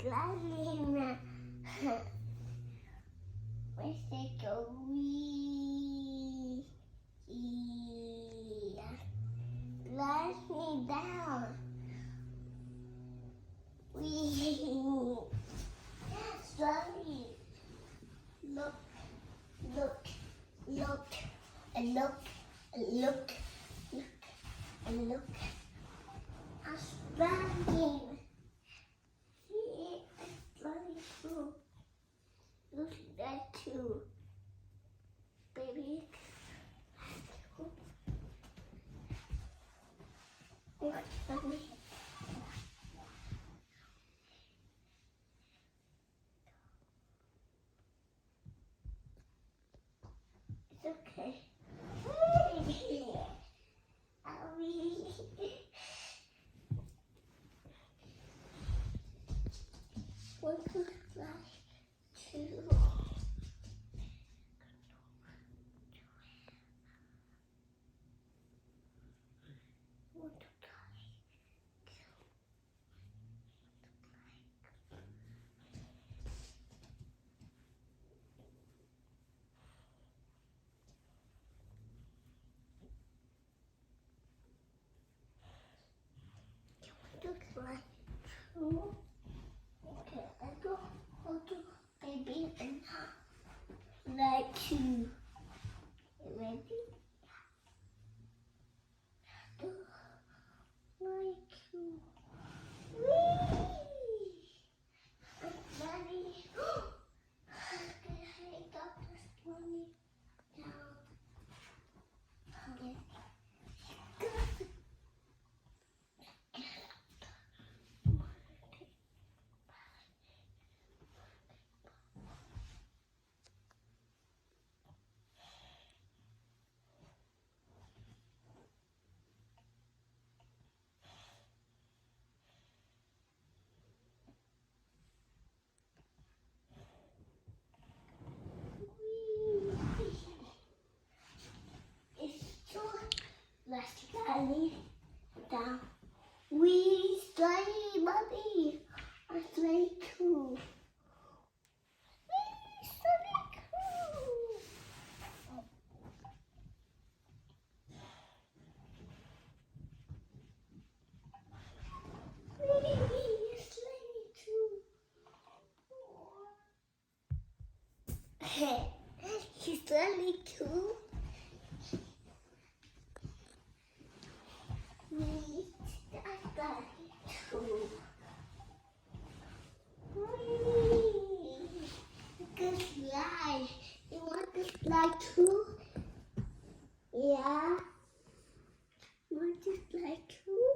sliding. Let's take a wee. Slide me down. Wee. Slowly. Look, look, look, and look, and look, look, and look. I'm sliding. See, I'm sliding too. Look at that too, baby. Look at me. It's okay. One, two, three, two. One, two, three, two. Okay, I go hold the baby and like you. Ready? Like you. Whee! I'm ready. Okay, I got this money down. Okay. It's so let's slide down. We slide, mommy. I slide too. We slide too. We slide too. He's sliding too. We slide too. Good slide. You want to slide too? Yeah. You want to slide too?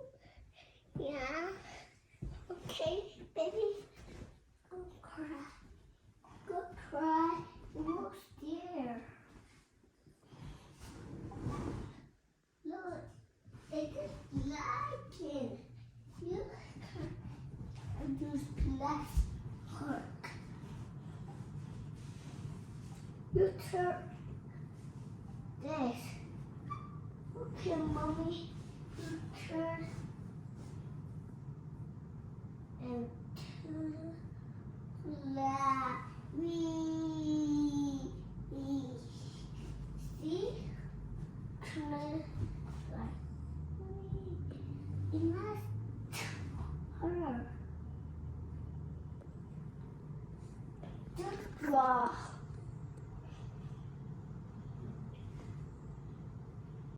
Yeah. Okay, baby. Go cry. Go cry. Almost there. Look, it's sliding. You can do splash work. You turn this. Okay, mommy. You turn and turn left. See? Turn right. It must her. Just draw.